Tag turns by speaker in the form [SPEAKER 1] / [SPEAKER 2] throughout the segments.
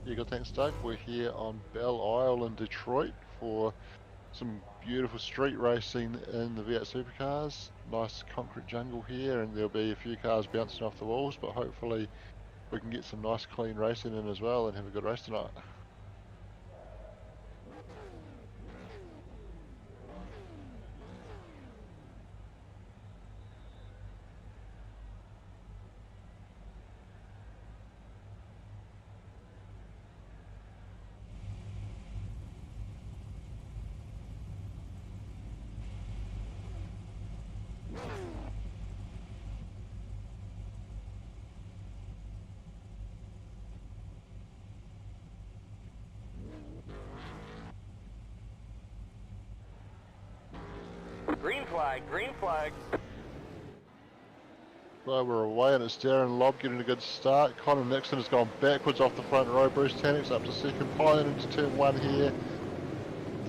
[SPEAKER 1] Yeah, good, thanks, Doug. We're here on Belle Isle in Detroit for some beautiful street racing in the V8 Supercars. Nice concrete jungle here, and there'll be a few cars bouncing off the walls, but hopefully we can get some nice clean racing in as well and have a good race tonight.
[SPEAKER 2] Green flag, green flag.
[SPEAKER 1] Well, we're away, and it's Darren Lobb getting a good start. Connor Nixon has gone backwards off the front row. Bruce Tannick's up to second, piling into turn one here.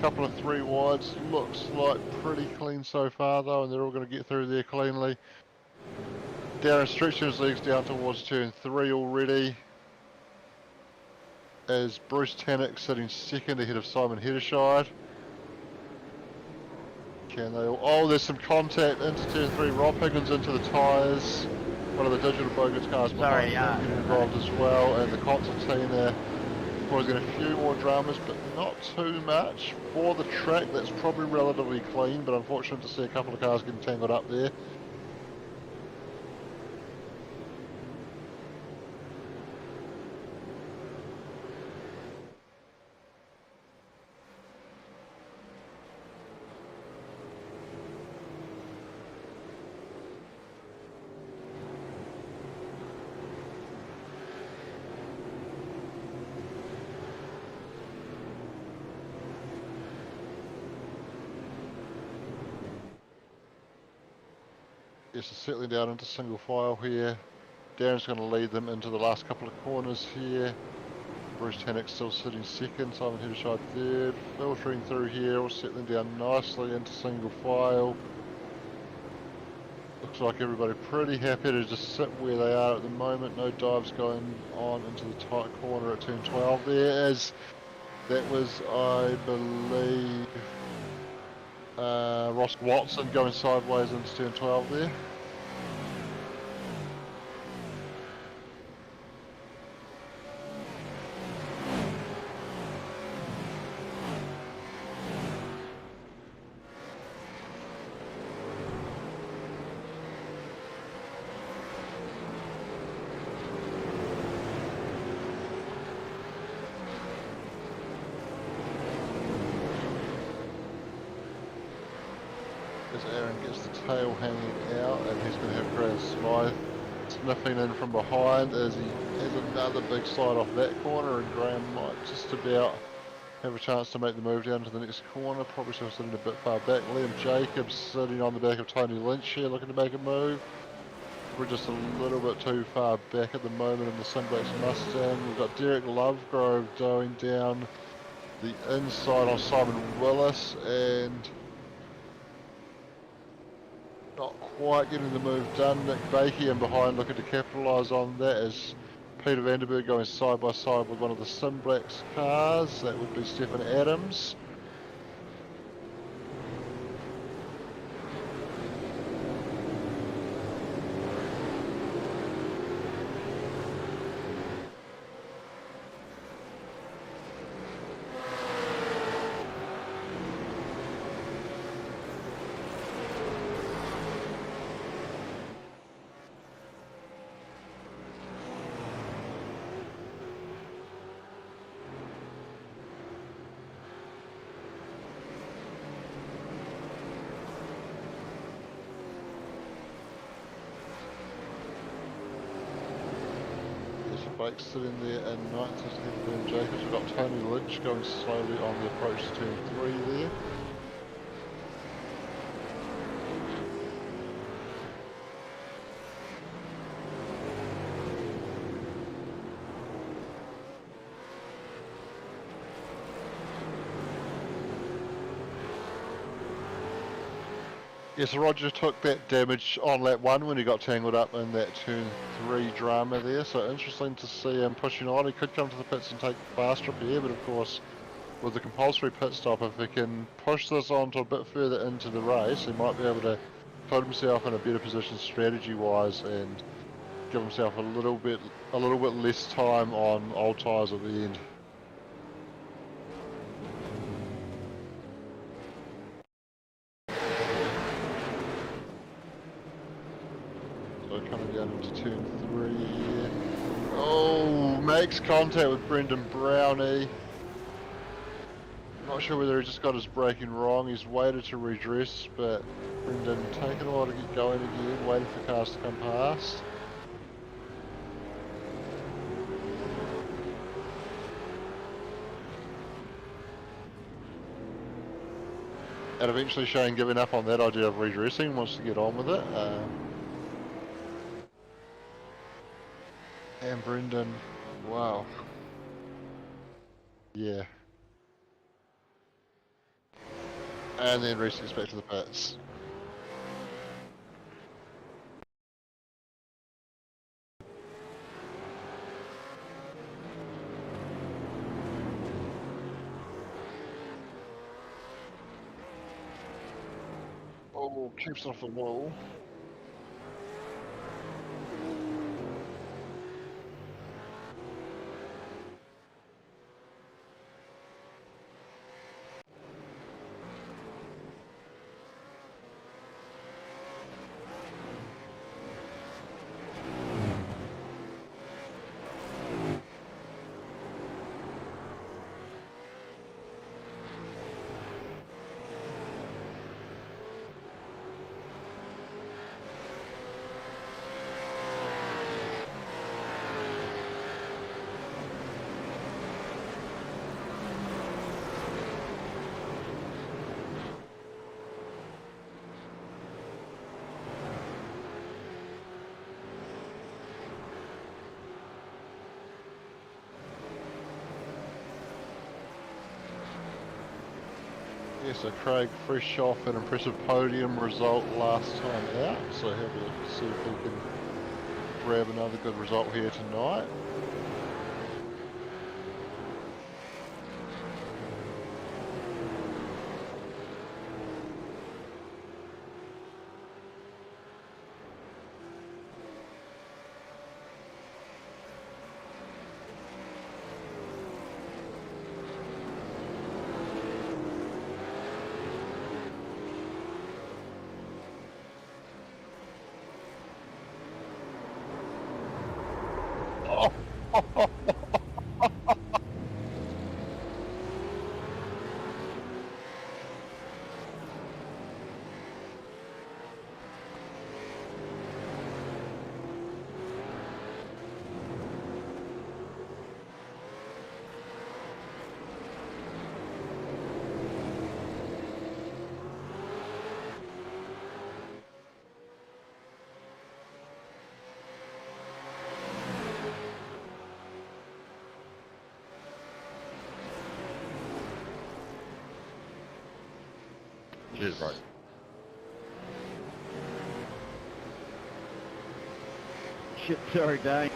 [SPEAKER 1] Couple of three wides, looks like pretty clean so far though, and they're all going to get through there cleanly. Darren stretching his legs down towards turn three already, as Bruce Tannick sitting second ahead of Simon Hedershide. Can they all... Oh, there's some contact into turn three. Rob Higgins into the tyres. One of the digital bogus cars behind him getting involved as well, and the concertina causing a few more dramas, but not too much. For the track, that's probably relatively clean, but unfortunate to see a couple of cars getting tangled up there. Yes, it's settling down into single file here. Darren's going to lead them into the last couple of corners here. Bruce Tannick still sitting second, Simon Hedershide third. Filtering through here, all settling down nicely into single file. Looks like everybody pretty happy to just sit where they are at the moment. No dives going on into the tight corner at turn 12 there, as that was, I believe, Ross Watson going sideways into turn 12 there. As Aaron gets the tail hanging out, and he's going to have Graham Smythe sniffing in from behind as he has another big slide off that corner, and Graham might just about have a chance to make the move down to the next corner. Probably still sitting a bit far back. Liam Jacobs sitting on the back of Tony Lynch here, looking to make a move. We're just a little bit too far back at the moment in the Sunbakes Mustang. We've got Derek Lovegrove going down the inside on Simon Willis, and not quite getting the move done. Nick Bakey in behind looking to capitalise on that, as Peter Vanderberg going side by side with one of the Simblacks cars. That would be Stephen Adams. Blake sitting there in ninth as Liam Jacobs. We've got Tony Lynch going slowly on the approach to turn 3 there. Yeah, so Roger took that damage on lap 1 when he got tangled up in that turn 3 drama there, so interesting to see him pushing on. He could come to the pits and take the fast trip here, but of course with the compulsory pit stop, if he can push this on to a bit further into the race, he might be able to put himself in a better position strategy-wise and give himself a little bit less time on old tyres at the end. So coming down into turn 3. Oh, makes contact with Brendan Brownie. Not sure whether he just got his braking wrong. He's waited to redress, but Brendan taking a while to get going again, waiting for cars to come past. And eventually Shane giving up on that idea of redressing, wants to get on with it. And Brendan, wow. Yeah. And then resets back to the pits. Oh, keeps off the wall. Yeah, so Craig fresh off an impressive podium result last time out, so he'll be looking to see if he can grab another good result here tonight. Oh,
[SPEAKER 2] Cheers, bro. Shit, sorry, Dane.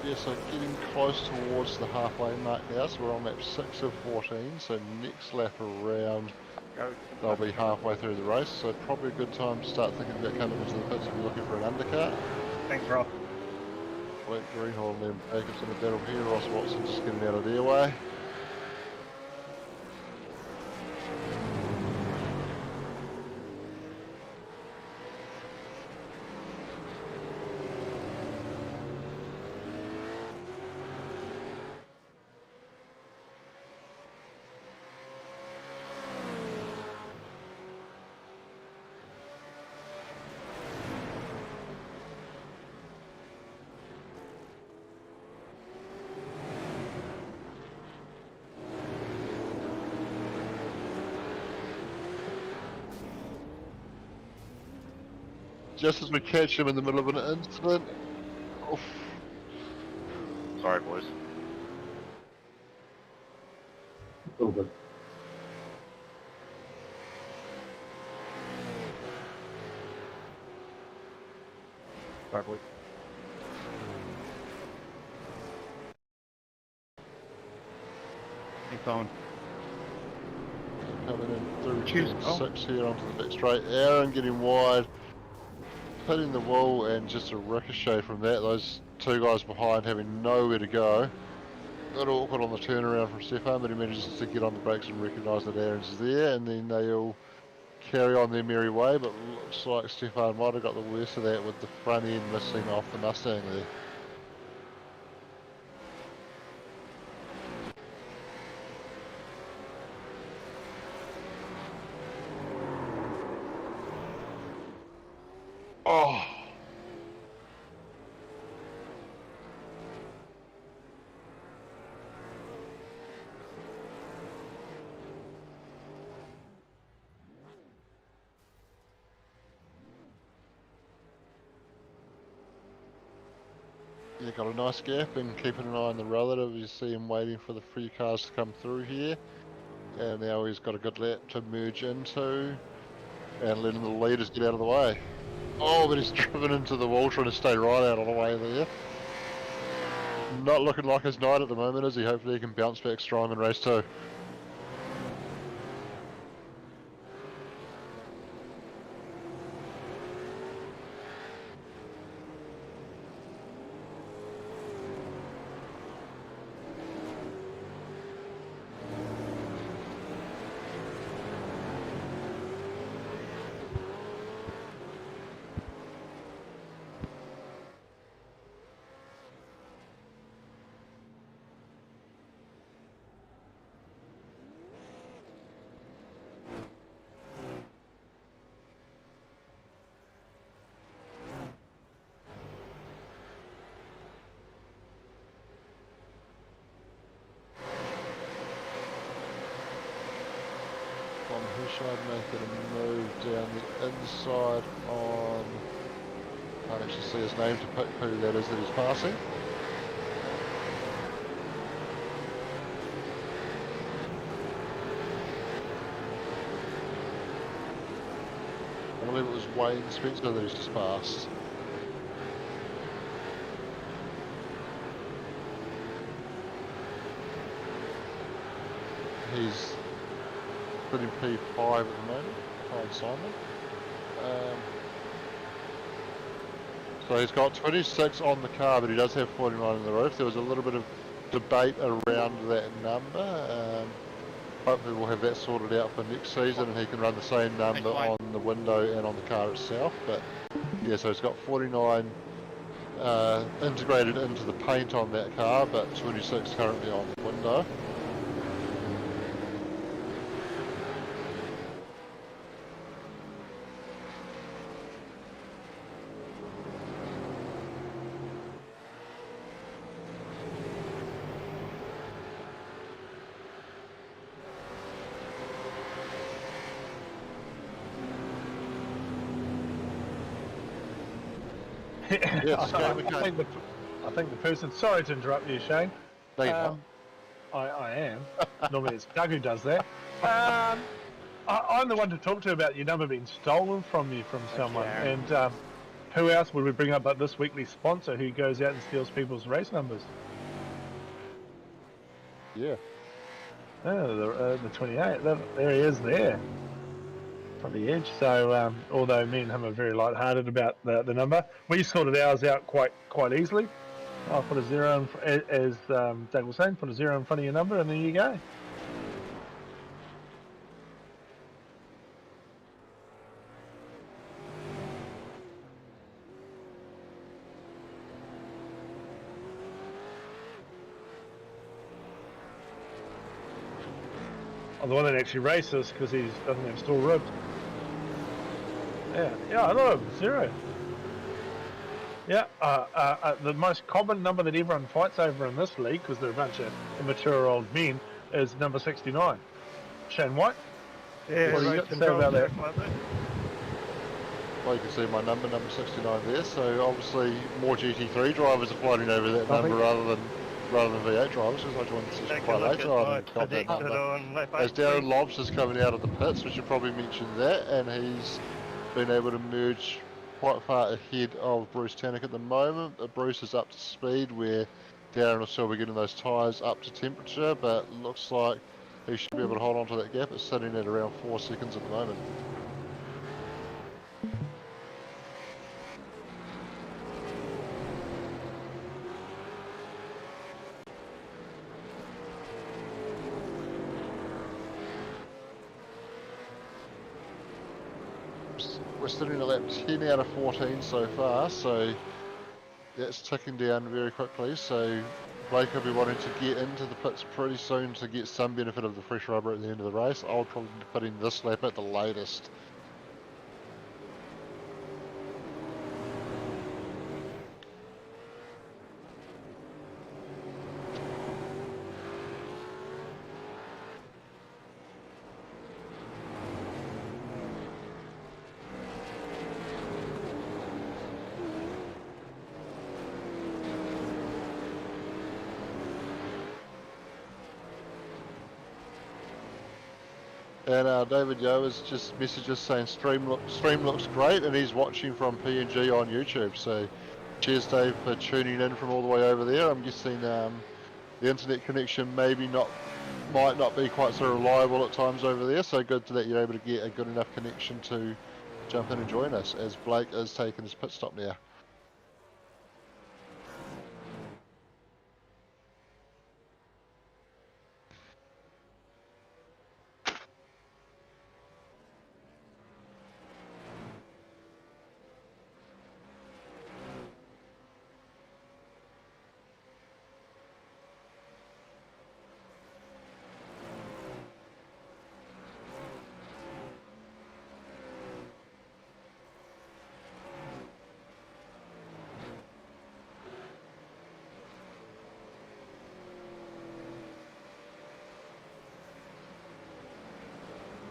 [SPEAKER 1] Yeah, so getting close towards the halfway mark now, so we're on lap 6 of 14, so next lap around they'll be halfway through the race, so probably a good time to start thinking about coming into the pits if you're looking for an undercut.
[SPEAKER 3] Thanks, Ross.
[SPEAKER 1] Black Greenhorn and then Jacobs in the battle here, Ross Watson just getting out of their way. Just as we catch him in the middle of an incident. Oof.
[SPEAKER 2] Sorry, boys.
[SPEAKER 3] All good.
[SPEAKER 2] Sorry, boys. Hey, phone.
[SPEAKER 1] Coming in through
[SPEAKER 2] Cheers.
[SPEAKER 1] turn 6 here onto the back straight. Aaron getting wide, hitting the wall, and just a ricochet from that. Those two guys behind having nowhere to go. A bit awkward on the turnaround from Stefan, but he manages to get on the brakes and recognise that Aaron's there, and then they all carry on their merry way, but looks like Stefan might have got the worst of that with the front end missing off the Mustang there. Oh! Yeah, got a nice gap and keeping an eye on the relative. You see him waiting for the free cars to come through here. And now he's got a good lap to merge into and letting the leaders get out of the way. Oh, but he's driven into the wall trying to stay right out of the way there. Not looking like his night at the moment, is he? Hopefully he can bounce back strong in race 2. On Hishad making a move down the inside on, can't actually see his name to pick who that is that he's passing. I believe it was Wayne Spencer that he's just passed. He's sitting P5 at the moment, behind Simon. So he's got 26 on the car, but he does have 49 on the roof. There was a little bit of debate around that number. Hopefully we'll have that sorted out for next season and he can run the same number on the window and on the car itself. But yeah, so he's got 49 integrated into the paint on that car, but 26 currently on the window. Yes,
[SPEAKER 4] I think the person. Sorry to interrupt you, Shane.
[SPEAKER 1] No, you're not.
[SPEAKER 4] I am. Normally it's Doug who does that. I'm the one to talk to about your number being stolen from you from someone. And who else would we bring up but this weekly sponsor who goes out and steals people's race numbers?
[SPEAKER 1] Yeah.
[SPEAKER 4] Oh, the 28. There he is there. From the edge. So although me and him are very light-hearted about the number, we sorted ours out quite easily. I'll put a zero in, as Doug was saying, put a zero in front of your number, and there you go. I'm the one that actually races because he doesn't have stall ribs. Yeah, I thought it was zero. Yeah, the most common number that everyone fights over in this league, because they're a bunch of immature old men, is number 69. Shane White?
[SPEAKER 2] Yeah,
[SPEAKER 4] what do you got to say about that?
[SPEAKER 1] Well, you can see my number 69 there, so obviously more GT3 drivers are fighting over that number rather than rather than V8 drivers, because I joined the session
[SPEAKER 2] Take a
[SPEAKER 1] quite
[SPEAKER 2] look
[SPEAKER 1] later
[SPEAKER 2] at
[SPEAKER 1] on
[SPEAKER 2] my
[SPEAKER 1] and got that
[SPEAKER 2] predicted
[SPEAKER 1] number.
[SPEAKER 2] on lap 8.
[SPEAKER 1] As Darren Lobbs is coming out of the pits, we should probably mention that, and he's been able to merge quite far ahead of Bruce Tannock at the moment. But Bruce is up to speed where Darren will still be getting those tyres up to temperature, but looks like he should be able to hold on to that gap. It's sitting at around 4 seconds at the moment. We're sitting at lap 10 out of 14 so far, so that's ticking down very quickly. So Blake will be wanting to get into the pits pretty soon to get some benefit of the fresh rubber at the end of the race. I'll probably be putting this lap at the latest. And David Yo has just messaged us saying stream looks great, and he's watching from PNG on YouTube. So cheers, Dave, for tuning in from all the way over there. I'm guessing the internet connection might not be quite so reliable at times over there. So good that you're able to get a good enough connection to jump in and join us as Blake is taking his pit stop now.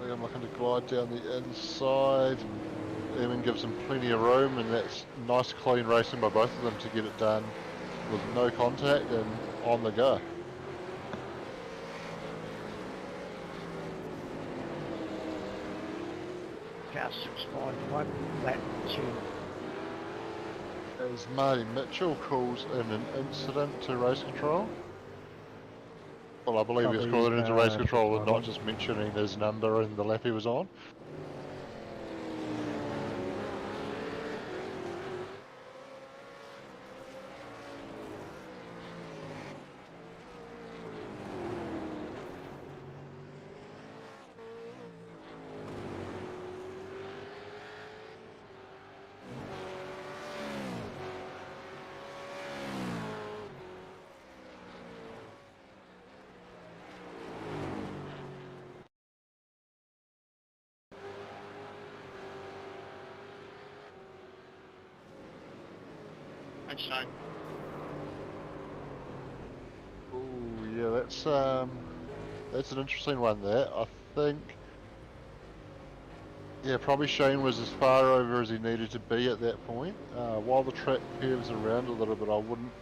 [SPEAKER 1] I'm looking to glide down the inside. Eamon gives him plenty of room, and that's nice clean racing by both of them to get it done with no contact and on the go.
[SPEAKER 2] Car 651, lap 2.
[SPEAKER 1] As Marty Mitchell calls in an incident to race control. Well, I believe he's calling it into race control and not just mentioning his number and the lap he was on.
[SPEAKER 2] Einstein.
[SPEAKER 1] Oh yeah, that's an interesting one there. I think, yeah, probably Shane was as far over as he needed to be at that point. While the track curves around a little bit, I wouldn't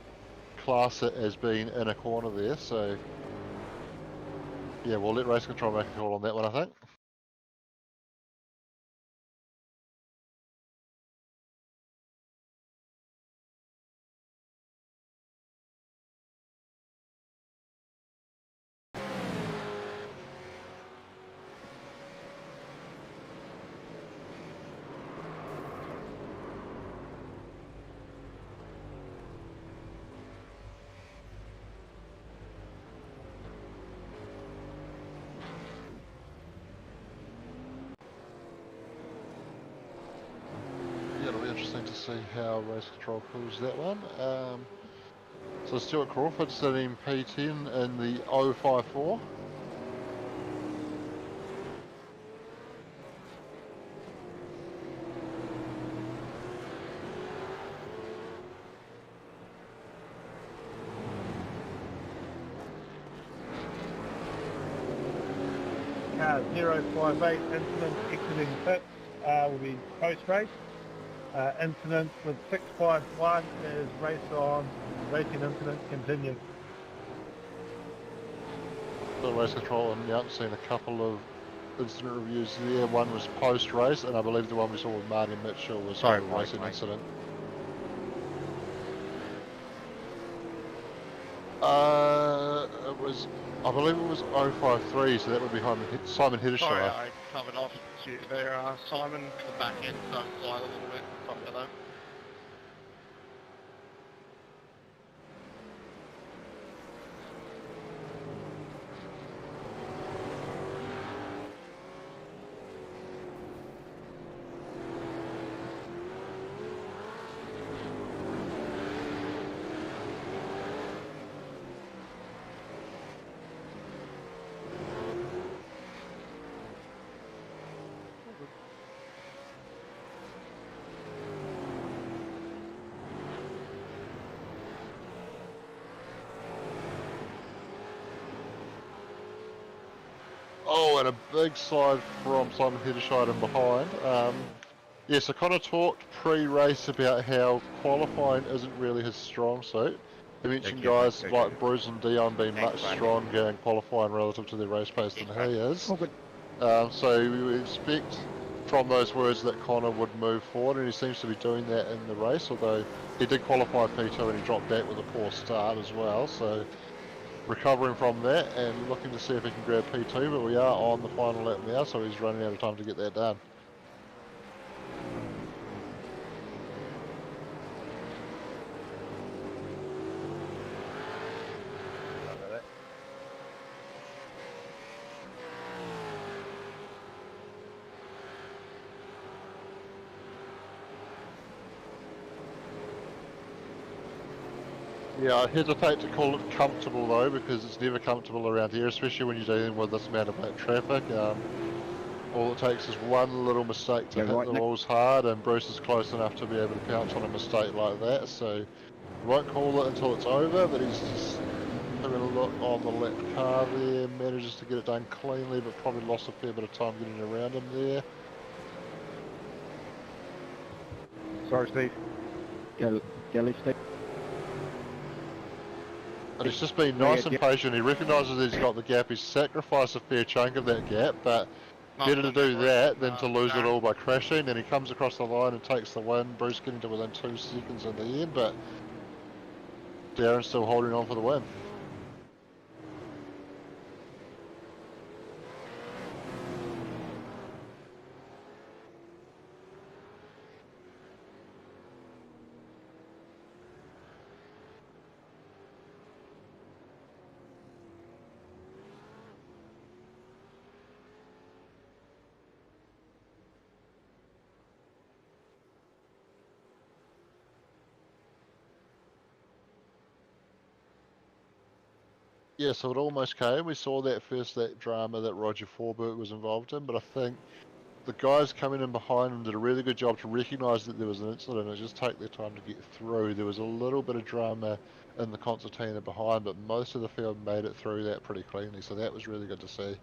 [SPEAKER 1] class it as being in a corner there. So yeah, we'll let race control make a call on that one, I think. Yeah, it'll be interesting to see how race control pulls that one. So Stuart Crawford sitting P10 in the 054.
[SPEAKER 2] Car 058, incident exiting pits will be post-race. Incident with 651 is race on, racing incident continues.
[SPEAKER 1] the race control announcing a couple of incident reviews there. One was post-race, and I believe the one we saw with Marty Mitchell was
[SPEAKER 5] Sorry,
[SPEAKER 1] a
[SPEAKER 5] Mike,
[SPEAKER 1] racing
[SPEAKER 5] mate.
[SPEAKER 1] incident. It was, I believe it was 053, so that would be Simon
[SPEAKER 5] Sorry,
[SPEAKER 1] Heddershire.
[SPEAKER 5] I covered off you there, Simon. The back end does slide a little bit. Sorry about that.
[SPEAKER 1] Oh, and a big slide from Simon Heddershire in behind. Yes, I kind of talked pre-race about how qualifying isn't really his strong suit. He mentioned
[SPEAKER 5] Thank you,
[SPEAKER 1] guys
[SPEAKER 5] thank
[SPEAKER 1] like
[SPEAKER 5] you.
[SPEAKER 1] Bruce and Dion being
[SPEAKER 5] Thanks,
[SPEAKER 1] much
[SPEAKER 5] mate.
[SPEAKER 1] stronger in qualifying relative to their race pace than
[SPEAKER 5] Yes,
[SPEAKER 1] he
[SPEAKER 5] mate.
[SPEAKER 1] is.
[SPEAKER 5] All good.
[SPEAKER 1] So we would expect from those words that Connor would move forward, and he seems to be doing that in the race, although he did qualify P2 and he dropped back with a poor start as well. So recovering from that and looking to see if he can grab P2, but we are on the final lap now, so he's running out of time to get that done. Yeah, I hesitate to call it comfortable though, because it's never comfortable around here, especially when you're dealing with this amount of back traffic. All it takes is one little mistake to
[SPEAKER 3] Go
[SPEAKER 1] hit
[SPEAKER 3] right,
[SPEAKER 1] the
[SPEAKER 3] Nick.
[SPEAKER 1] walls hard, and Bruce is close enough to be able to pounce on a mistake like that. So we won't call it until it's over, but he's just having a look on the lap car there, manages to get it done cleanly, but probably lost a fair bit of time getting around him there.
[SPEAKER 3] Sorry, Steve. Go left, Steve.
[SPEAKER 1] But he's just been
[SPEAKER 3] No,
[SPEAKER 1] nice
[SPEAKER 3] yeah,
[SPEAKER 1] and patient. He recognises he's got the gap. He's sacrificed a fair chunk of that gap, but
[SPEAKER 5] Nice
[SPEAKER 1] better to
[SPEAKER 5] one,
[SPEAKER 1] do
[SPEAKER 5] Bruce
[SPEAKER 1] that
[SPEAKER 5] and,
[SPEAKER 1] than to lose it
[SPEAKER 5] Darren.
[SPEAKER 1] all by crashing. And he comes across the line and takes the win. Bruce getting to within 2 seconds in the end, but Darren's still holding on for the win. Yeah, so it almost came. We saw that drama that Roger Forberg was involved in, but I think the guys coming in behind him did a really good job to recognise that there was an incident and just take their time to get through. There was a little bit of drama in the concertina behind, but most of the field made it through that pretty cleanly, so that was really good to see.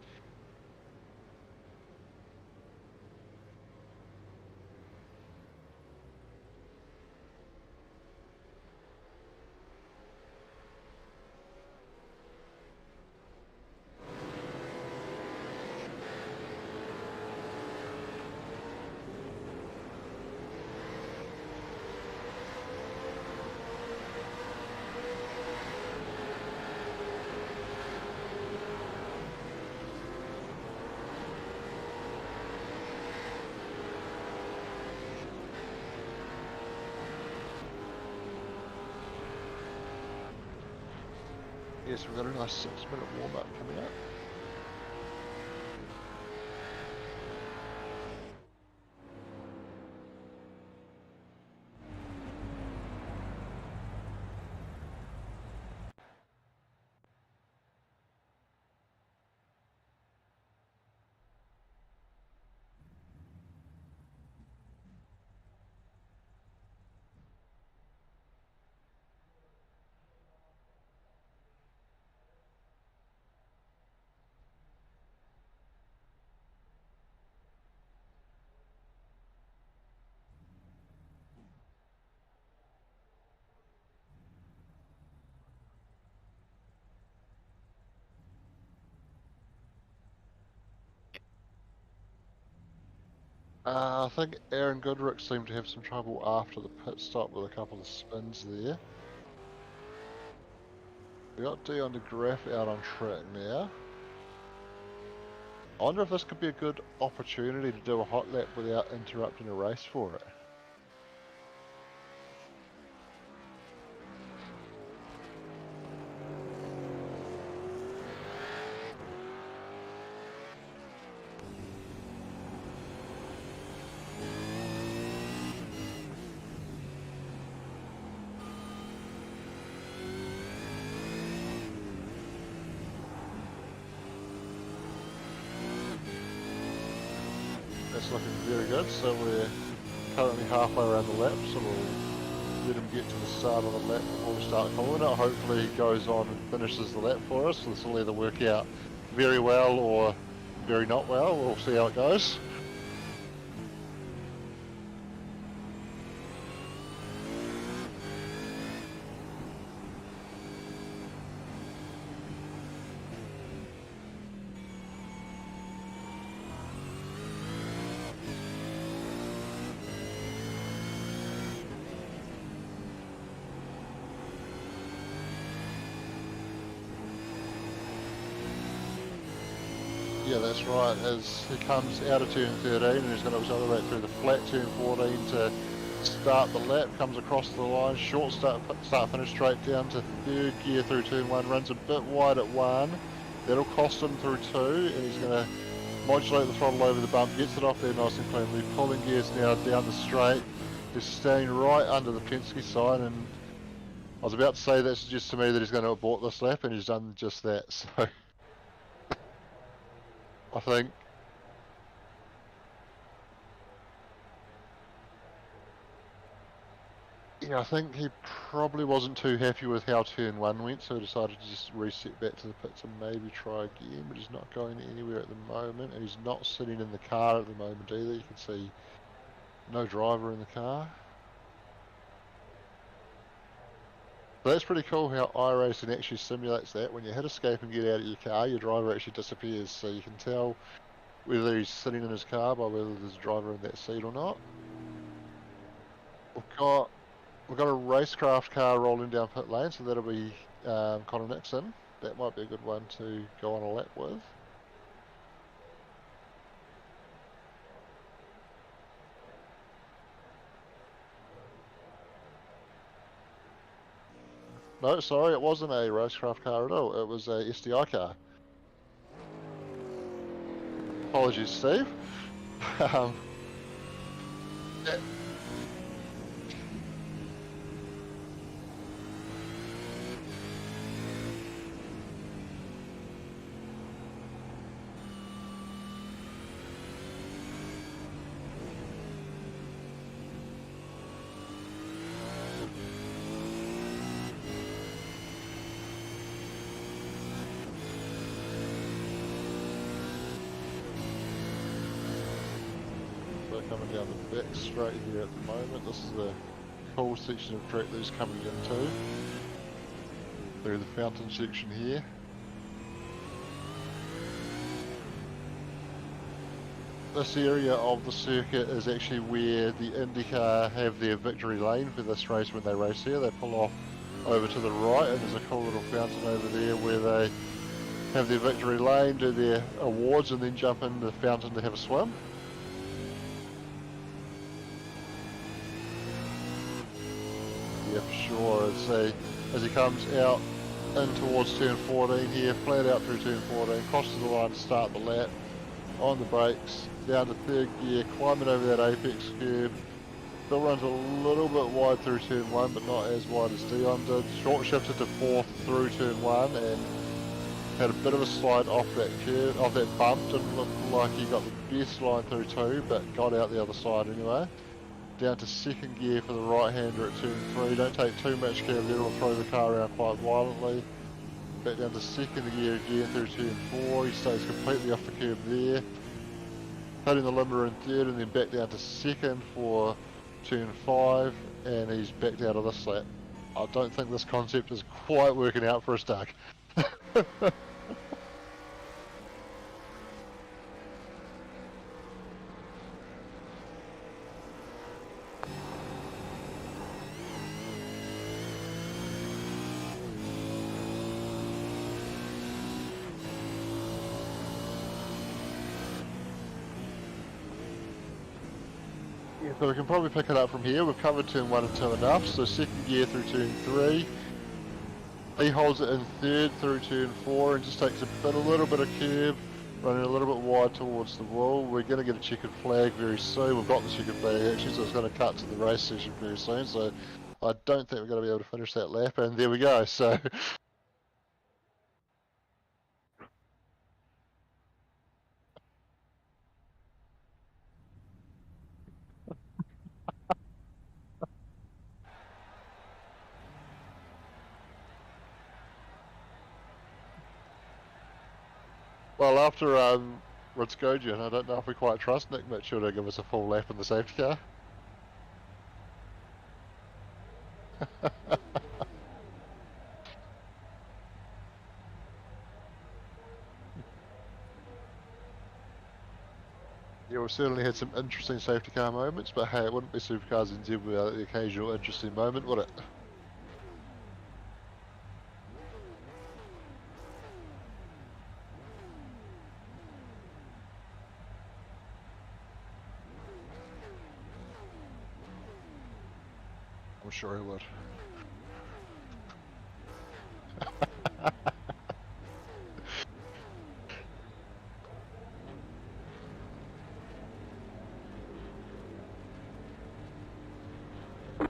[SPEAKER 1] Yes, we've got a nice 6-minute warm-up coming up. I think Aaron Goodrick seemed to have some trouble after the pit stop with a couple of spins there. We got Dion DeGraff out on track now. I wonder if this could be a good opportunity to do a hot lap without interrupting a race for it. That's looking very good, so we're currently halfway around the lap, so we'll let him get to the start of the lap before we start calling it. Hopefully he goes on and finishes the lap for us, so this will either work out very well or very not well. We'll see how it goes. Yeah, that's right. As he comes out of turn 13 and he's going to accelerate through the flat turn 14 to start the lap, comes across the line, short start finish straight down to third gear through turn 1, runs a bit wide at 1. That'll cost him through 2, and he's going to modulate the throttle over the bump, gets it off there nice and cleanly, pulling gears now down the straight, just staying right under the Penske sign, and I was about to say that suggests to me that he's going to abort this lap, and he's done just that, so I think yeah, I think he probably wasn't too happy with how turn 1 went, so he decided to just reset back to the pits and maybe try again, but he's not going anywhere at the moment, and he's not sitting in the car at the moment either. You can see no driver in the car. So that's pretty cool how iRacing actually simulates that. When you hit escape and get out of your car, your driver actually disappears, so you can tell whether he's sitting in his car by whether there's a driver in that seat or not. We've got a racecraft car rolling down pit lane, so that'll be Connor Nixon. That might be a good one to go on a lap with. No, sorry, it wasn't a racecraft car at all. It was a SDI car. Apologies, Steve. Yeah. Coming down the back straight here at the moment. This is the cool section of track that he's coming into through the fountain section here. This area of the circuit is actually where the IndyCar have their victory lane for this race. When they race here, they pull off over to the right, and there's a cool little fountain over there where they have their victory lane, do their awards, and then jump in the fountain to have a swim. Yeah, for sure. As he comes out in towards turn 14 here, flat out through turn 14, crosses the line to start the lap, on the brakes, down to third gear, climbing over that apex curve. Still runs a little bit wide through turn 1, but not as wide as Dion did. Short shifted to 4th through turn 1 and had a bit of a slide off that curve, off that bump. Didn't look like he got the best line through 2, but got out the other side anyway. Down to second gear for the right-hander at turn 3. Don't take too much care there, it'll throw the car around quite violently. Back down to second gear again through turn 4. He stays completely off the curb there. Hitting the limiter in third, and then back down to second for turn 5, and he's backed out of this lap. I don't think this concept is quite working out for us, Doug. Yeah, so we can probably pick it up from here. We've covered turn 1 and 2 enough, so second gear through turn 3. He holds it in third through turn 4 and just takes a little bit of curb, running a little bit wide towards the wall. We're going to get a checkered flag very soon. We've got the checkered flag actually, so it's going to cut to the race session very soon. So I don't think we're going to be able to finish that lap, and there we go. So well, after Rutskojan, I don't know if we quite trust Nick Mitchell to give us a full lap in the safety car. Yeah, we've certainly had some interesting safety car moments, but hey, it wouldn't be Supercars in Z without the occasional interesting moment, would it? I'm sure he would.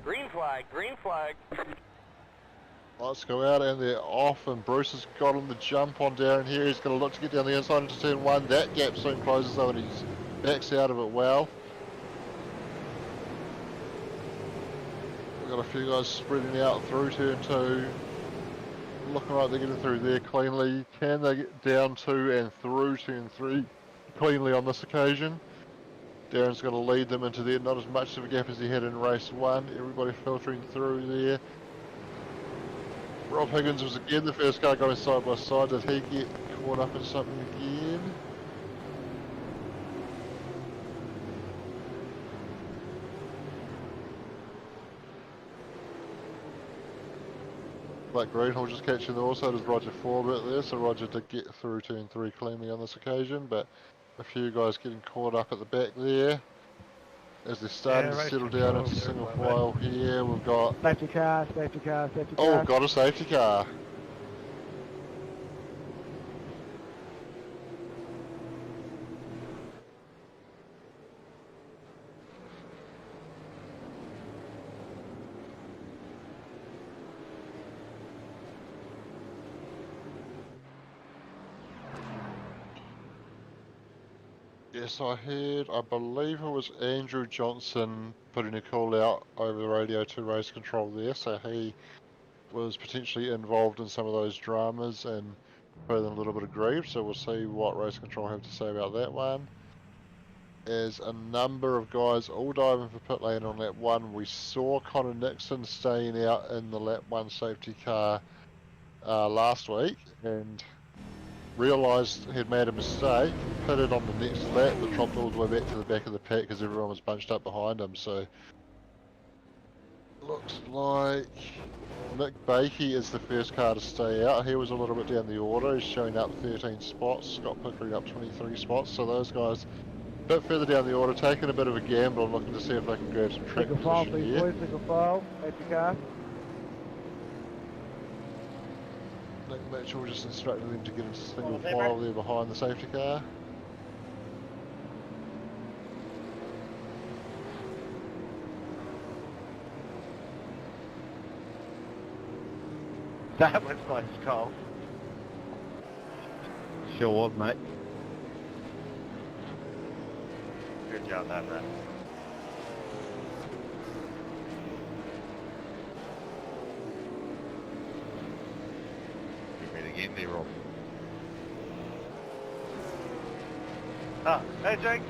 [SPEAKER 6] Green flag, green flag.
[SPEAKER 1] Let's go out, and they're off, and Bruce has got on the jump on down here. He's going to look to get down the inside into turn 1. That gap soon closes though, and he backs out of it well. We've got a few guys spreading out through turn 2. Looking like they're getting through there cleanly. Can they get down 2 and through turn 3 cleanly on this occasion? Darren's going to lead them into there. Not as much of a gap as he had in race 1. Everybody filtering through there. Rob Higgins was again the first car going side by side. Did he get caught up in something again? Black Greenhall just catching the also does Roger Forbett there, so Roger did get through turn 3 cleanly on this occasion, but a few guys getting caught up at the back there. As they're starting to settle down into single file here, we've got...
[SPEAKER 3] Safety car, safety car, safety car.
[SPEAKER 1] Oh, we've got a safety car. Yes, I heard, I believe it was Andrew Johnson putting a call out over the radio to race control there, so he was potentially involved in some of those dramas and feeling a little bit aggrieved, so we'll see what race control have to say about that one. As a number of guys all diving for pit lane on lap 1, we saw Connor Nixon staying out in the lap 1 safety car last week, and realised he'd made a mistake, pitted on the next lap, but dropped all the way back to the back of the pack because everyone was bunched up behind him. So looks like Nick Bakey is the first car to stay out. He was a little bit down the order. He's showing up 13 spots. Scott Pickering up 23 spots. So those guys a bit further down the order, taking a bit of a gamble and looking to see if they can grab some track
[SPEAKER 3] Single file,
[SPEAKER 1] position
[SPEAKER 3] please,
[SPEAKER 1] here.
[SPEAKER 3] boys, single file, safety car.
[SPEAKER 1] Nick Mitchell just instructed them to get into single file there behind the safety car.
[SPEAKER 3] That was close, Cole. Sure was, mate.
[SPEAKER 6] Good job, that man.
[SPEAKER 5] You meet again there, Rob.
[SPEAKER 6] Ah, hey Jake.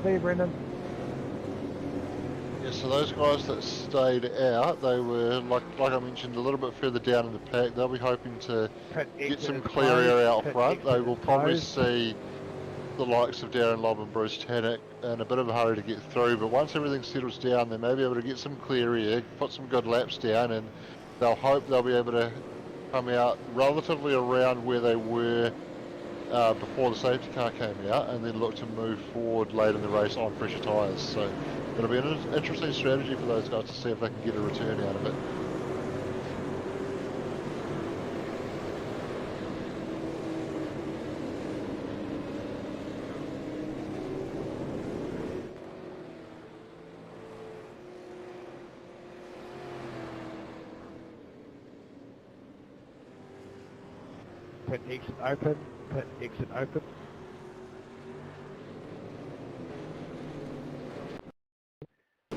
[SPEAKER 3] See you, Brendan.
[SPEAKER 1] Yeah, so those guys that stayed out, they were, like I mentioned, a little bit further down in the pack. They'll be hoping to
[SPEAKER 3] Pit
[SPEAKER 1] get
[SPEAKER 3] exit
[SPEAKER 1] some
[SPEAKER 3] is
[SPEAKER 1] clear
[SPEAKER 3] closed.
[SPEAKER 1] area out
[SPEAKER 3] Pit
[SPEAKER 1] front. They
[SPEAKER 3] exit
[SPEAKER 1] will
[SPEAKER 3] is
[SPEAKER 1] probably
[SPEAKER 3] closed.
[SPEAKER 1] see the likes of Darren Lobb and Bruce Tannock in a bit of a hurry to get through, but once everything settles down, they may be able to get some clear air, put some good laps down, and they'll hope they'll be able to come out relatively around where they were before the safety car came out, and then look to move forward late in the race on fresher tyres. So it'll be an interesting strategy for those guys to see if they can get a return out of it.
[SPEAKER 3] Pit exit open. Pit exit open.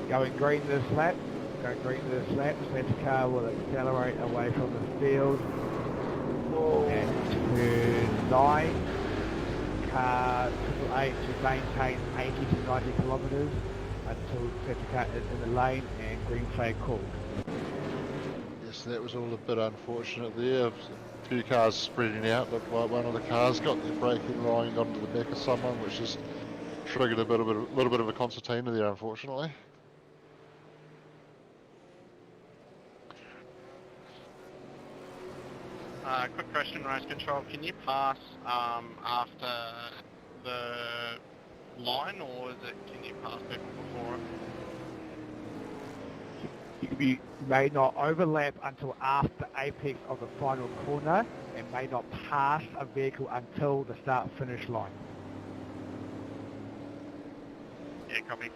[SPEAKER 3] Going green this lap. Going green this lap. Safety car will accelerate away from the field. And turn 9. Car 888 to maintain 80 to 90 kilometres until safety car is in the lane and green flag called.
[SPEAKER 1] Yes, that was all a bit unfortunate there. A few cars spreading out. Looked like one of the cars got their braking line onto the back of someone, which just triggered a little bit of a concertina there, unfortunately.
[SPEAKER 5] Quick question, race control. Can you pass after the line, or is it can you pass people before it?
[SPEAKER 3] You may not overlap until after the apex of the final corner and may not pass a vehicle until the start-finish line.
[SPEAKER 5] Yeah, copy.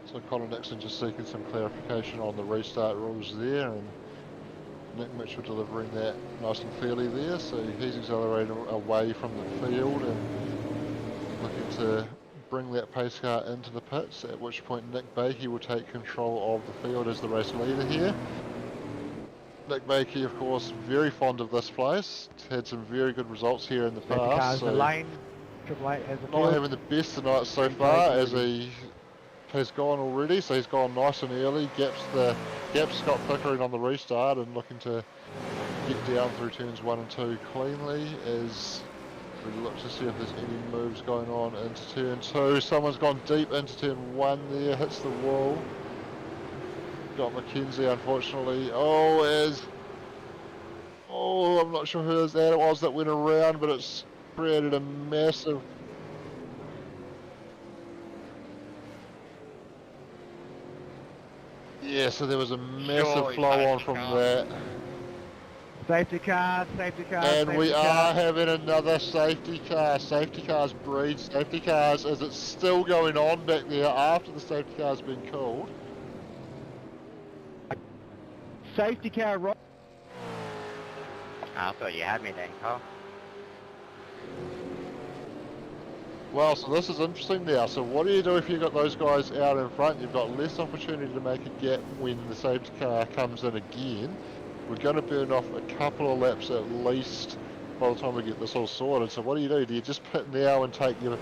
[SPEAKER 1] So Colin Nixon just seeking some clarification on the restart rules there, and Nick Mitchell delivering that nice and clearly there. So he's accelerating away from the field and looking to bring that pace car into the pits, at which point Nick Bakey will take control of the field as the race leader here. Nick Bakey, of course, very fond of this place. Had some very good results here in the
[SPEAKER 3] Safety cars
[SPEAKER 1] past.
[SPEAKER 3] in the
[SPEAKER 1] So
[SPEAKER 3] lane. Triple Eight has the
[SPEAKER 1] not
[SPEAKER 3] field.
[SPEAKER 1] having the best tonight so
[SPEAKER 3] Green
[SPEAKER 1] far,
[SPEAKER 3] flag
[SPEAKER 1] as he has gone already. So he's gone nice and early. Gaps Scott Pickering on the restart and looking to get down through turns 1 and 2 cleanly as we look to see if there's any moves going on into turn 2. Someone's gone deep into turn 1 there, hits the wall. Got Mackenzie, unfortunately. I'm not sure who it was that went around, but it's created a massive... Yeah, so there was a massive
[SPEAKER 5] Surely
[SPEAKER 1] flow on
[SPEAKER 5] safety
[SPEAKER 1] from
[SPEAKER 5] car.
[SPEAKER 1] that.
[SPEAKER 3] Safety car, safety car,
[SPEAKER 1] And
[SPEAKER 3] safety
[SPEAKER 1] we
[SPEAKER 3] car.
[SPEAKER 1] are having another safety car. Safety cars breed safety cars, as it's still going on back there after the safety car's been called.
[SPEAKER 3] Safety car right.
[SPEAKER 6] I thought you had me then, Carl.
[SPEAKER 1] Well, so this is interesting now. So what do you do if you've got those guys out in front? You've got less opportunity to make a gap when the safety car comes in again. We're going to burn off a couple of laps at least by the time we get this all sorted. So what do? Do you just pit now and take the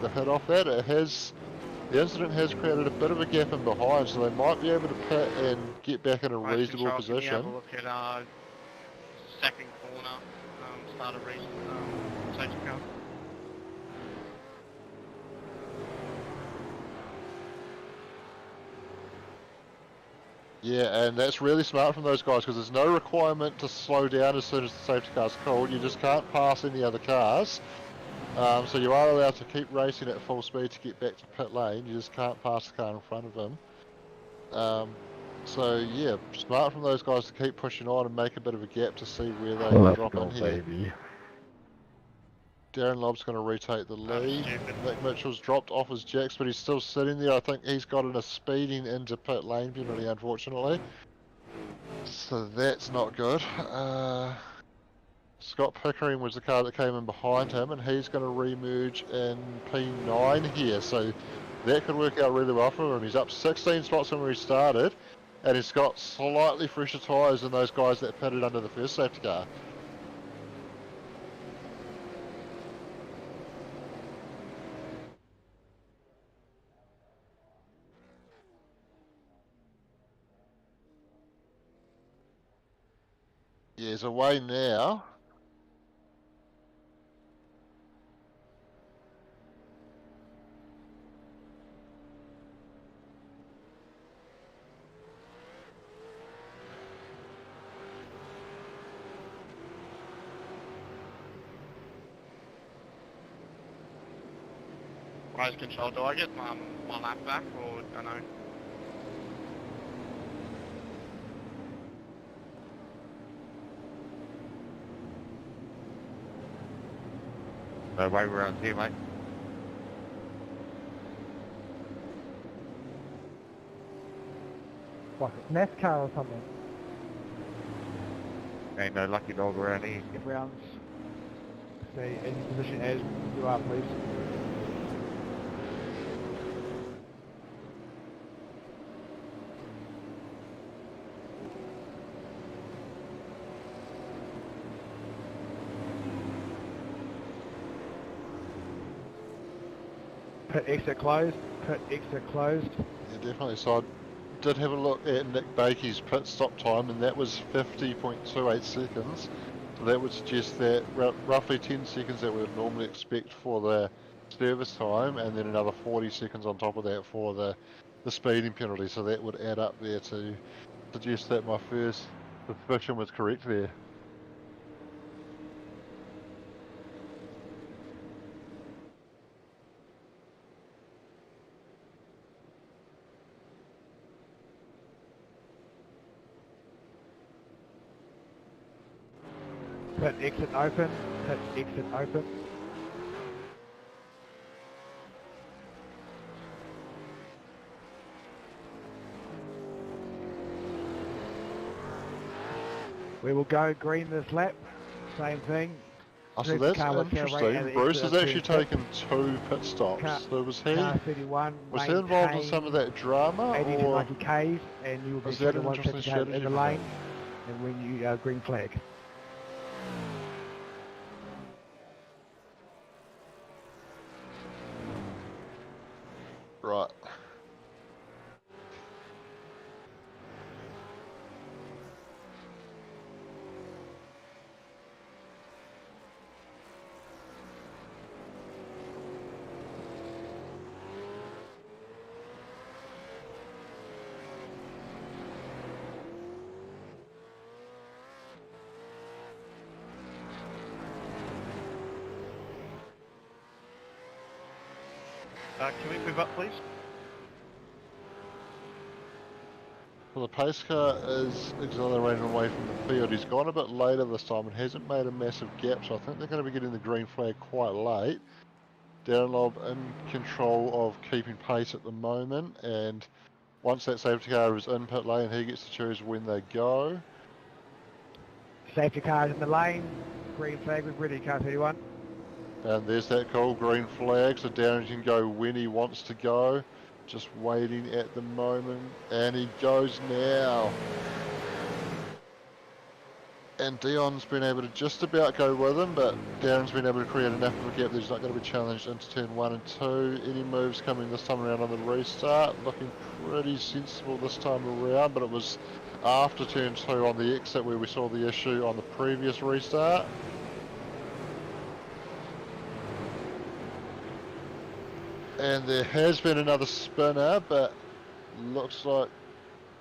[SPEAKER 1] hit off that? The incident has created a bit of a gap in behind, so they might be able to pit and get back in a
[SPEAKER 5] Race
[SPEAKER 1] reasonable
[SPEAKER 5] control, can you have a
[SPEAKER 1] position.
[SPEAKER 5] look at second corner, start of safety car?
[SPEAKER 1] Yeah, and that's really smart from those guys because there's no requirement to slow down as soon as the safety car's called. You just can't pass any other cars. So you are allowed to keep racing at full speed to get back to pit lane. You just can't pass the car in front of them. So yeah, smart from those guys to keep pushing on and make a bit of a gap to see where they can drop in here.
[SPEAKER 4] Baby.
[SPEAKER 1] Darren Lobb's going to retake the lead.
[SPEAKER 5] stupid.
[SPEAKER 1] Nick Mitchell's dropped off his jacks, but he's still sitting there. I think he's gotten a speeding into pit lane penalty, unfortunately. So that's not good. Scott Pickering was the car that came in behind him, and he's going to re-merge in P9 here. So that could work out really well for him. He's up 16 spots from where he started, and he's got slightly fresher tyres than those guys that pitted under the first safety car. Yeah, he's away now.
[SPEAKER 5] Race control, do I get my lap back or I know? No way around here, mate.
[SPEAKER 3] What, NASCAR or something?
[SPEAKER 5] Ain't no lucky dog around here.
[SPEAKER 3] Get rounds. Stay in position as you are, please. Pit exit closed. Pit exit closed.
[SPEAKER 1] Yeah, definitely. So I did have a look at Nick Bakey's pit stop time, and that was 50.28 seconds. So that would suggest that roughly 10 seconds that we would normally expect for the service time, and then another 40 seconds on top of that for the speeding penalty. So that would add up there to suggest that my first suspicion was correct there.
[SPEAKER 3] Pit exit open. Pit exit open. We will go green this lap. Same thing.
[SPEAKER 1] Oh, so
[SPEAKER 3] There's
[SPEAKER 1] that's
[SPEAKER 3] car with tail rate
[SPEAKER 1] interesting.
[SPEAKER 3] at the
[SPEAKER 1] Bruce
[SPEAKER 3] exit
[SPEAKER 1] has
[SPEAKER 3] of
[SPEAKER 1] actually
[SPEAKER 3] turn
[SPEAKER 1] taken 2 pit stops.
[SPEAKER 3] Car-
[SPEAKER 1] So was he
[SPEAKER 3] Car 31.
[SPEAKER 1] involved in some of
[SPEAKER 3] maintain
[SPEAKER 1] that drama,
[SPEAKER 3] 80 to
[SPEAKER 1] or
[SPEAKER 3] 90 Ks, and you will be
[SPEAKER 1] is that an
[SPEAKER 3] once
[SPEAKER 1] interesting
[SPEAKER 3] safety car in
[SPEAKER 1] strategy
[SPEAKER 3] the
[SPEAKER 1] for
[SPEAKER 3] lane,
[SPEAKER 1] him?
[SPEAKER 3] and when you green flag.
[SPEAKER 1] Right.
[SPEAKER 6] Can we move up, please?
[SPEAKER 1] Well, the pace car is accelerating away from the field. He's gone a bit later this time and hasn't made a massive gap, so I think they're going to be getting the green flag quite late. Downlob in control of keeping pace at the moment, and once that safety car is in pit lane, he gets to choose when they go.
[SPEAKER 3] Safety cars in the lane. Green flag with ready, car 31.
[SPEAKER 1] And there's that cool green flag, so Darren can go when he wants to go. Just waiting at the moment, and he goes now. And Dion's been able to just about go with him, but Darren's been able to create enough of a gap that he's not going to be challenged into turn 1 and 2. Any moves coming this time around on the restart, looking pretty sensible this time around, but it was after turn 2 on the exit where we saw the issue on the previous restart. And there has been another spinner, but looks like,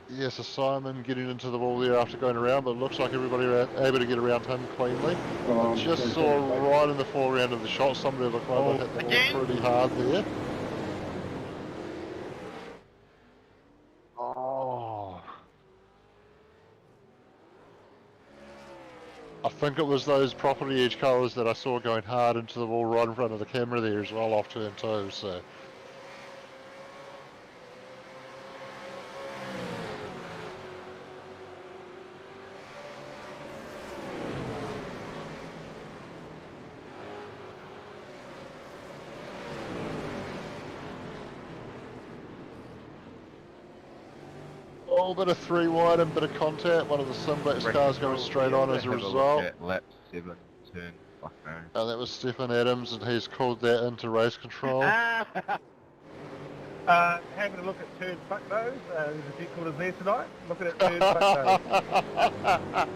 [SPEAKER 1] yes, a Simon getting into the wall there after going around, but it looks like everybody able to get around him cleanly. I just saw right in the foreground of the shot, somebody looked like they hit the wall pretty hard there. Oh. I think it was those property edge colours that I saw going hard into the wall right in front of the camera there as well off turn 2, so. Oh, bit of 3 wide and bit of contact. One of the Simblacks cars going straight on as a result.
[SPEAKER 5] Lap 7, turn, fuck no.
[SPEAKER 1] And that was Stephen Adams, and he's called that into race control.
[SPEAKER 2] Having a look at turd fuck nose. There's a few quarters there tonight. Looking at turd fuck nose.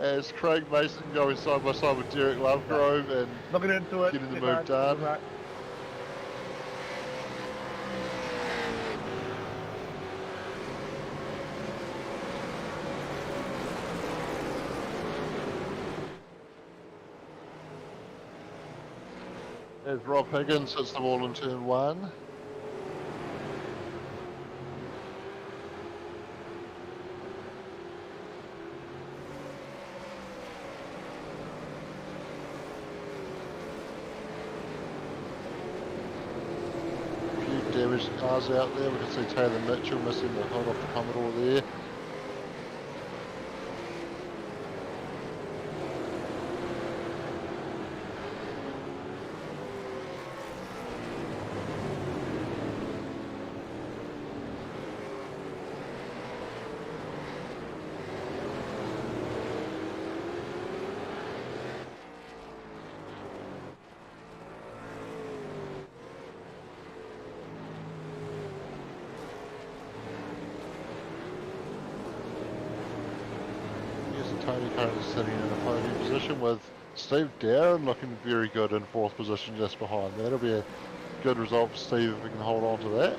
[SPEAKER 1] as Craig Mason going side by side with Derek Lovegrove and
[SPEAKER 2] Looking into it.
[SPEAKER 1] getting the
[SPEAKER 2] Stefan,
[SPEAKER 1] move done.
[SPEAKER 2] good luck.
[SPEAKER 1] As Rob Higgins hits the wall in turn 1. Damaged cars out there. We can see Taylor Mitchell missing the hood off the Commodore there. Tony currently sitting in a podium position with Steve Darren looking very good in 4th position just behind. That'll be a good result for Steve if we can hold on to that.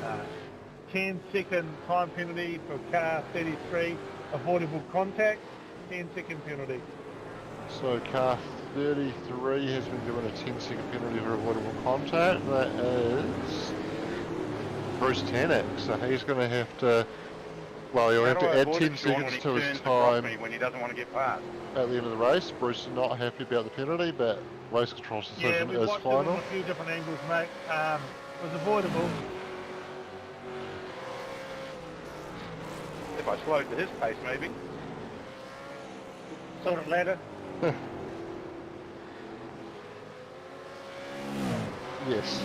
[SPEAKER 2] Uh, 10-second time penalty for car 33, avoidable contact, 10-second penalty.
[SPEAKER 1] So car 33 has been given a 10-second penalty for avoidable contact. That is Bruce Tannock, so he's going to have to, well, he'll have to add 10 seconds to his time
[SPEAKER 6] when he doesn't want to get past.
[SPEAKER 1] at the end of the race. Bruce is not happy about the penalty, but race control's
[SPEAKER 2] Yeah,
[SPEAKER 1] decision
[SPEAKER 2] we
[SPEAKER 1] is
[SPEAKER 2] watched it on
[SPEAKER 1] final.
[SPEAKER 2] a few different angles, mate. It was avoidable.
[SPEAKER 6] If I slowed to his pace, maybe.
[SPEAKER 2] Sort of ladder.
[SPEAKER 1] Yes.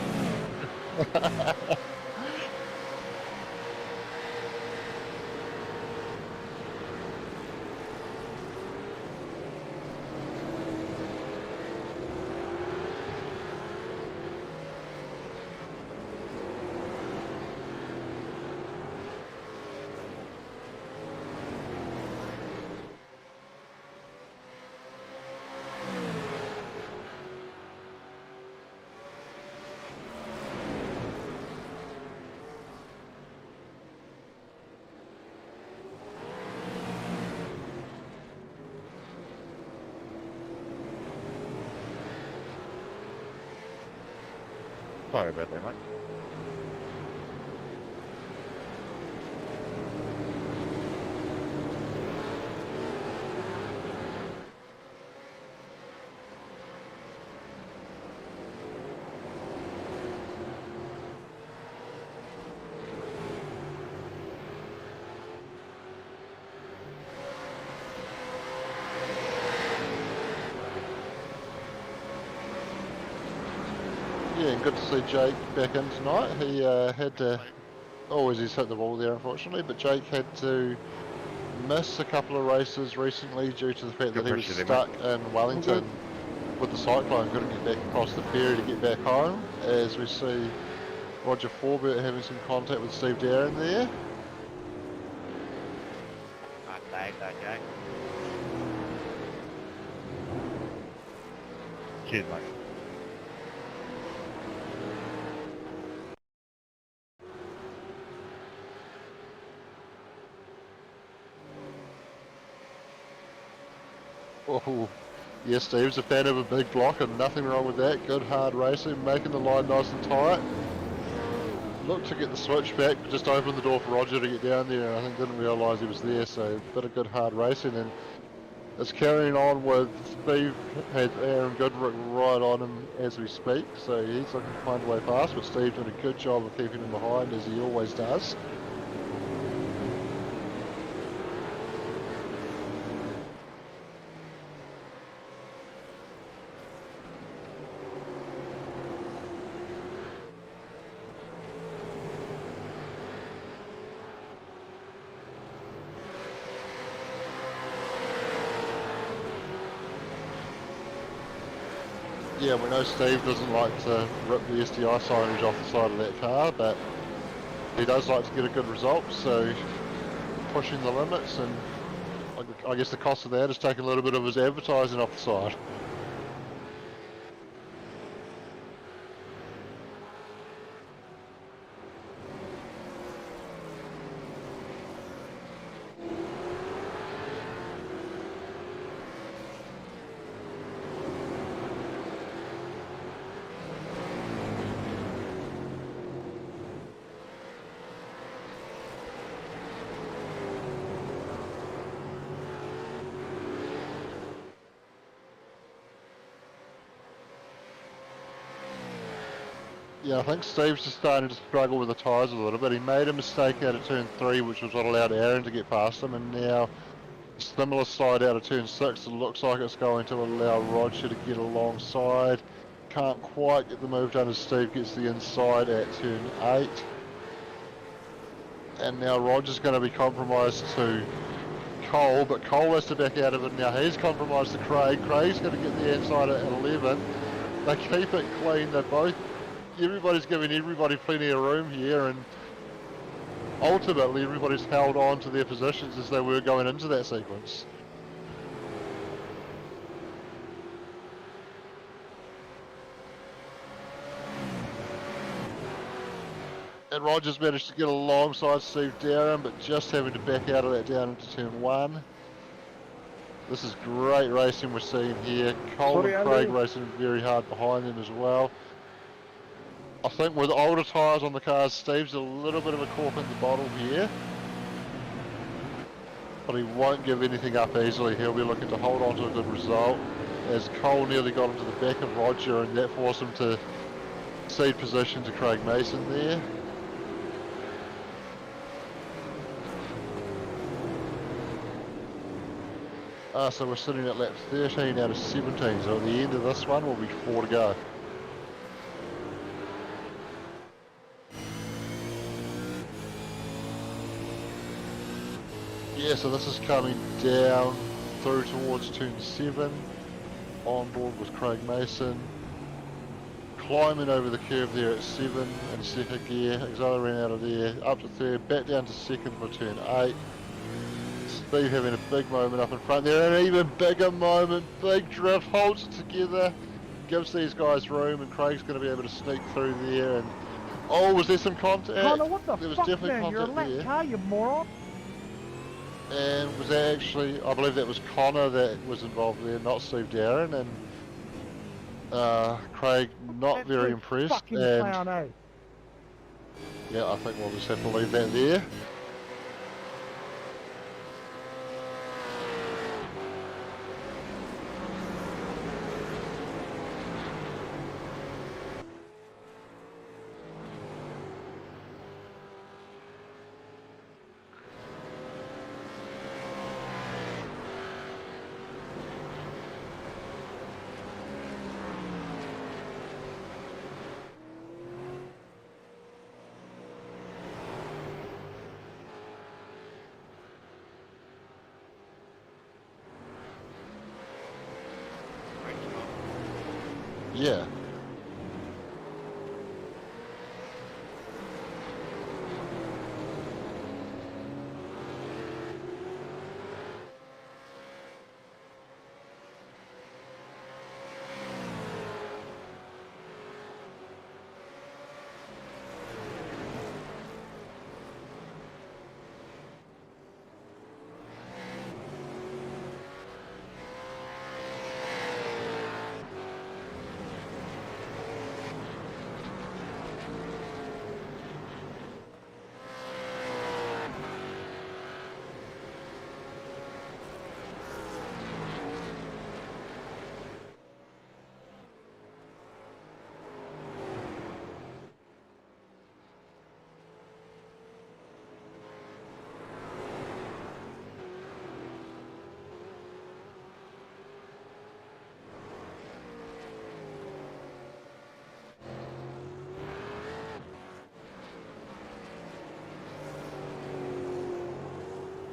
[SPEAKER 6] Sorry about that, mate.
[SPEAKER 1] Yeah, and good to see Jake back in tonight. He had to, always he's hit the wall there unfortunately, but Jake had to miss a couple of races recently due to the fact
[SPEAKER 6] Good
[SPEAKER 1] that he was
[SPEAKER 6] pressure there,
[SPEAKER 1] stuck in Wellington with the cyclone, couldn't get back across the ferry to get back home. As we see Roger Forbert having some contact with Steve Darren there.
[SPEAKER 3] Okay.
[SPEAKER 6] Cheers, mate.
[SPEAKER 1] Oh, yes, Steve's a fan of a big block and nothing wrong with that. Good hard racing, making the line nice and tight. Looked to get the switch back, but just opened the door for Roger to get down there, and I think didn't realise he was there, so a bit of good hard racing. And it's carrying on with Steve, had Aaron Goodrick right on him as we speak, so he's looking to find a way past, but Steve did a good job of keeping him behind, as he always does. Yeah, we know Steve doesn't like to rip the SDI signage off the side of that car, but he does like to get a good result, so pushing the limits, and I guess the cost of that is taking a little bit of his advertising off the side. Yeah, I think Steve's just starting to struggle with the tyres a little bit. He made a mistake out of turn 3, which was what allowed Aaron to get past him, and now a similar slide out of turn 6. It looks like it's going to allow Roger to get alongside. Can't quite get the move done as Steve gets the inside at turn 8. And now Roger's going to be compromised to Cole, but Cole has to back out of it now. He's compromised to Craig. Craig's going to get the inside at 11. They keep it clean. Everybody's giving everybody plenty of room here, and ultimately everybody's held on to their positions as they were going into that sequence. And Rogers managed to get alongside Steve Darren, but just having to back out of that down into turn 1. This is great racing we're seeing here. Cole and Craig racing very hard behind them as well. I think with older tyres on the cars, Steve's a little bit of a cork in the bottle here. But he won't give anything up easily. He'll be looking to hold on to a good result, as Cole nearly got into the back of Roger, and that forced him to cede position to Craig Mason there. So we're sitting at lap 13 out of 17, so at the end of this one will be 4 to go. Yeah, so this is coming down through towards turn 7, on board with Craig Mason, climbing over the curve there at 7 in second gear, accelerating out of there, up to 3rd, back down to 2nd for turn 8. Steve having a big moment up in front there, and an even bigger moment, big drift, holds it together, gives these guys room, and Craig's going to be able to sneak through there, and oh, was there some contact?
[SPEAKER 3] Connor, what the
[SPEAKER 1] There was
[SPEAKER 3] fuck,
[SPEAKER 1] definitely
[SPEAKER 3] man? You're a
[SPEAKER 1] contact
[SPEAKER 3] lap
[SPEAKER 1] there.
[SPEAKER 3] car, you moron.
[SPEAKER 1] And was that actually, I believe that was Connor that was involved there, not Steve Darren, and Craig not very impressed,
[SPEAKER 3] Fucking
[SPEAKER 1] and
[SPEAKER 3] clown, eh?
[SPEAKER 1] yeah, I think we'll just have to leave that there. Yeah.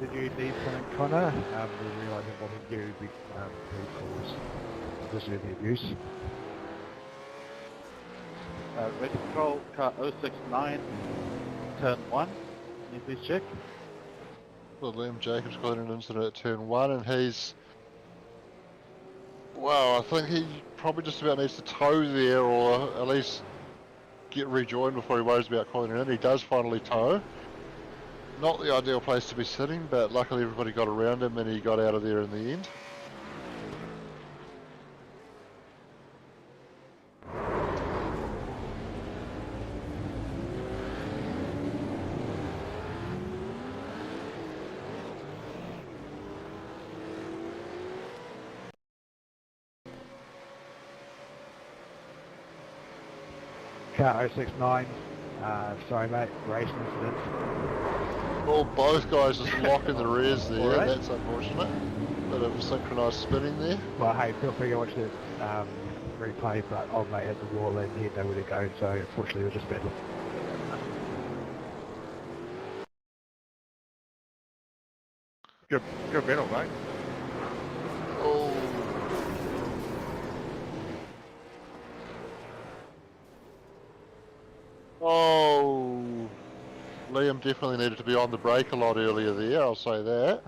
[SPEAKER 3] Did you need something, Connor? We realise it wasn't you who caused this abuse.
[SPEAKER 6] Red Control, car 069, turn 1. Can you please check?
[SPEAKER 1] Well, Liam Jacobs got an incident at turn 1 and he's... Well, I think he probably just about needs to tow there or at least get rejoined before he worries about calling it in. He does finally tow. Not the ideal place to be sitting, but luckily everybody got around him and he got out of there in the end.
[SPEAKER 3] Car 069, sorry mate, race incident.
[SPEAKER 1] Well, both guys just lock in the rears there,
[SPEAKER 3] Alright.
[SPEAKER 1] that's unfortunate. Bit of synchronised spinning there.
[SPEAKER 3] Well, hey, feel free to watch the replay, but old mate had the wall in, he had nowhere to go, so unfortunately it was just bad luck.
[SPEAKER 6] Good battle, mate.
[SPEAKER 1] Oh. Oh. Liam definitely needed to be on the brake a lot earlier there, I'll say that.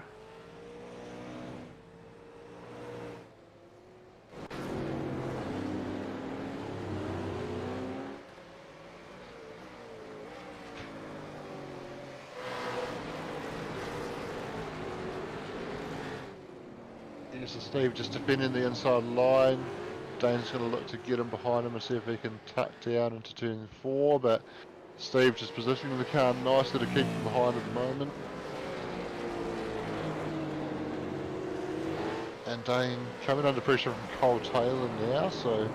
[SPEAKER 1] Here's Steve just defending the inside line. Dane's going to look to get him behind him and see if he can tuck down into turn 4, but Steve just positioning the car nicely to keep him behind at the moment. And Dane coming under pressure from Cole Taylor now, so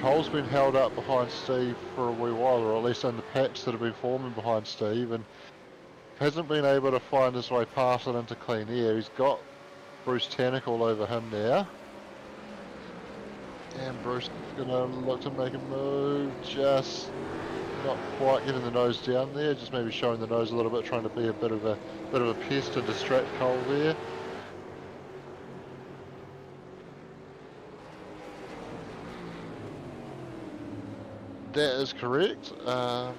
[SPEAKER 1] Cole's been held up behind Steve for a wee while, or at least in the patch that have been forming behind Steve, and hasn't been able to find his way past it into clean air. He's got Bruce Tannick all over him now. And Bruce is going to look to make a move, just not quite getting the nose down there, just maybe showing the nose a little bit, trying to be a bit of a pest to distract Cole there. That is correct. And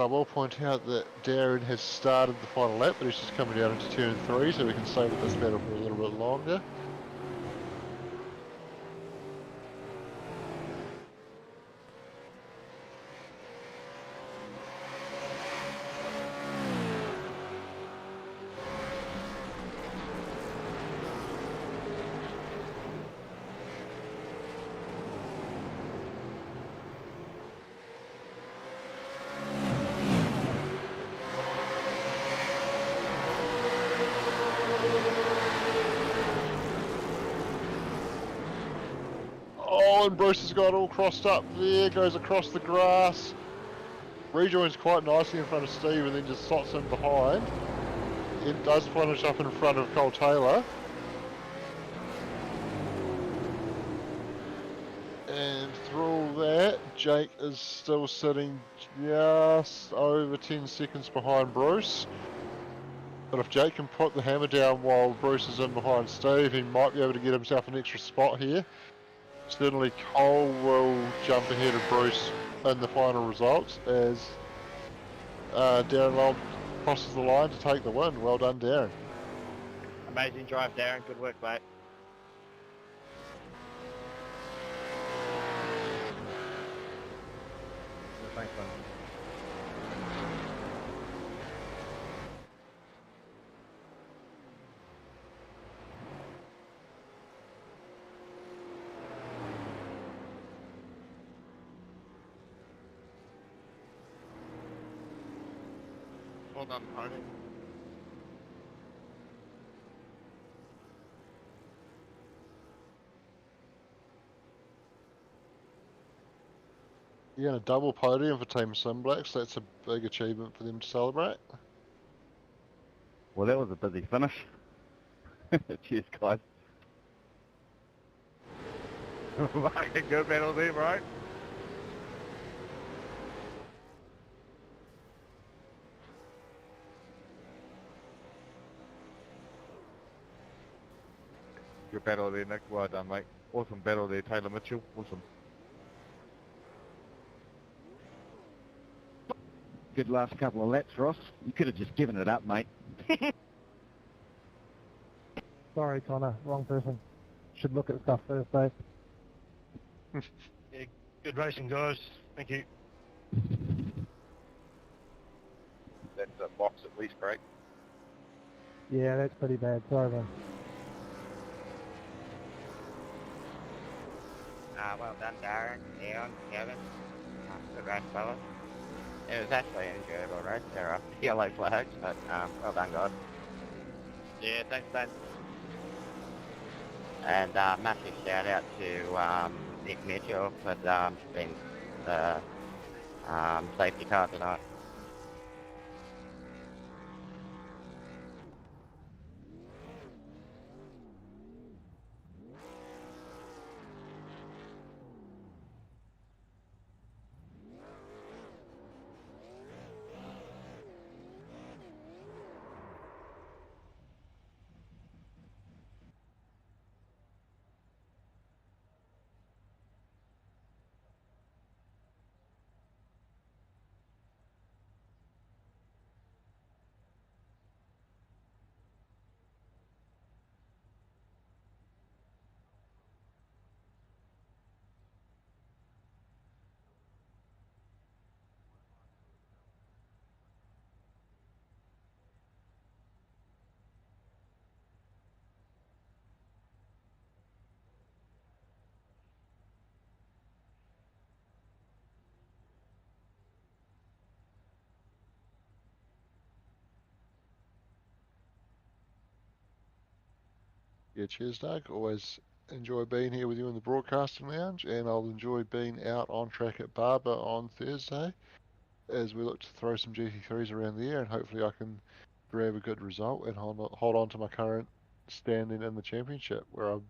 [SPEAKER 1] I will point out that Darren has started the final lap, but he's just coming down into turn 3, so we can stay with this battle for a little bit longer. Oh, and Bruce has got all crossed up there, goes across the grass, rejoins quite nicely in front of Steve and then just slots in behind. It does finish up in front of Cole Taylor. And through all that, Jake is still sitting just over 10 seconds behind Bruce. But if Jake can put the hammer down while Bruce is in behind Steve, he might be able to get himself an extra spot here. Certainly Cole will jump ahead of Bruce in the final results as Darren Long crosses the line to take the win. Well done, Darren.
[SPEAKER 6] Amazing drive, Darren. Good work, mate.
[SPEAKER 3] Thanks, man.
[SPEAKER 5] Well done, Tony.
[SPEAKER 1] Yeah, and a double podium for Team Simblacks. That's a big achievement for them to celebrate.
[SPEAKER 6] Well, that was a busy finish. Cheers, guys.
[SPEAKER 3] Fucking good battle there, bro. Good battle there, Nick. Well done, mate. Awesome battle there, Taylor Mitchell. Awesome.
[SPEAKER 6] Good last couple of laps, Ross. You could have just given it up, mate.
[SPEAKER 2] Sorry, Connor, wrong person. Should look at stuff first, though.
[SPEAKER 7] Yeah, good racing, guys. Thank you.
[SPEAKER 6] That's a box at least, Craig.
[SPEAKER 2] Yeah, that's pretty bad. Sorry, man.
[SPEAKER 8] Well done, Darren, Leon, Kevin. Good race, fellas. It was actually an enjoyable race. There are yellow flags, but well done, guys.
[SPEAKER 6] Yeah, thanks, Ben.
[SPEAKER 8] And massive shout out to Nick Mitchell for being the safety car tonight.
[SPEAKER 1] Yeah, cheers, Doug. Always enjoy being here with you in the broadcasting lounge, and I'll enjoy being out on track at Barber on Thursday as we look to throw some GT3s around the air, and hopefully I can grab a good result and hold on to my current standing in the championship, where I'm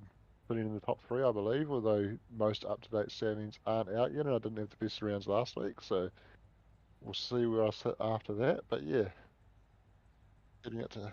[SPEAKER 1] putting in the top three, I believe, although most up-to-date standings aren't out yet, and I didn't have the best rounds last week, so we'll see where I sit after that. But yeah, getting up to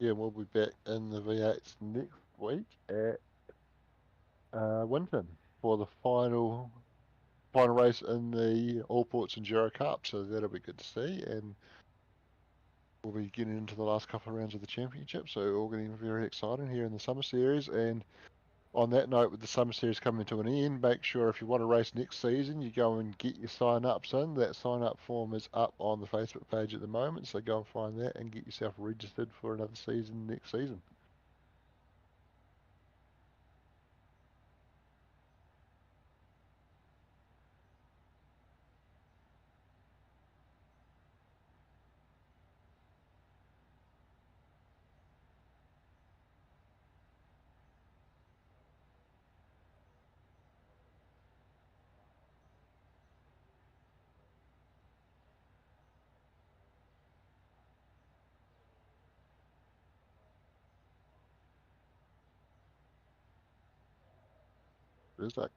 [SPEAKER 1] yeah, we'll be back in the V8s next week at Winton for the final race in the All Ports Enduro Cup. So that'll be good to see, and we'll be getting into the last couple of rounds of the championship. So all getting very exciting here in the Summer Series. And on that note, with the Summer Series coming to an end, make sure if you want to race next season, you go and get your sign-ups in. That sign-up form is up on the Facebook page at the moment, so go and find that and get yourself registered for another season next season. Is that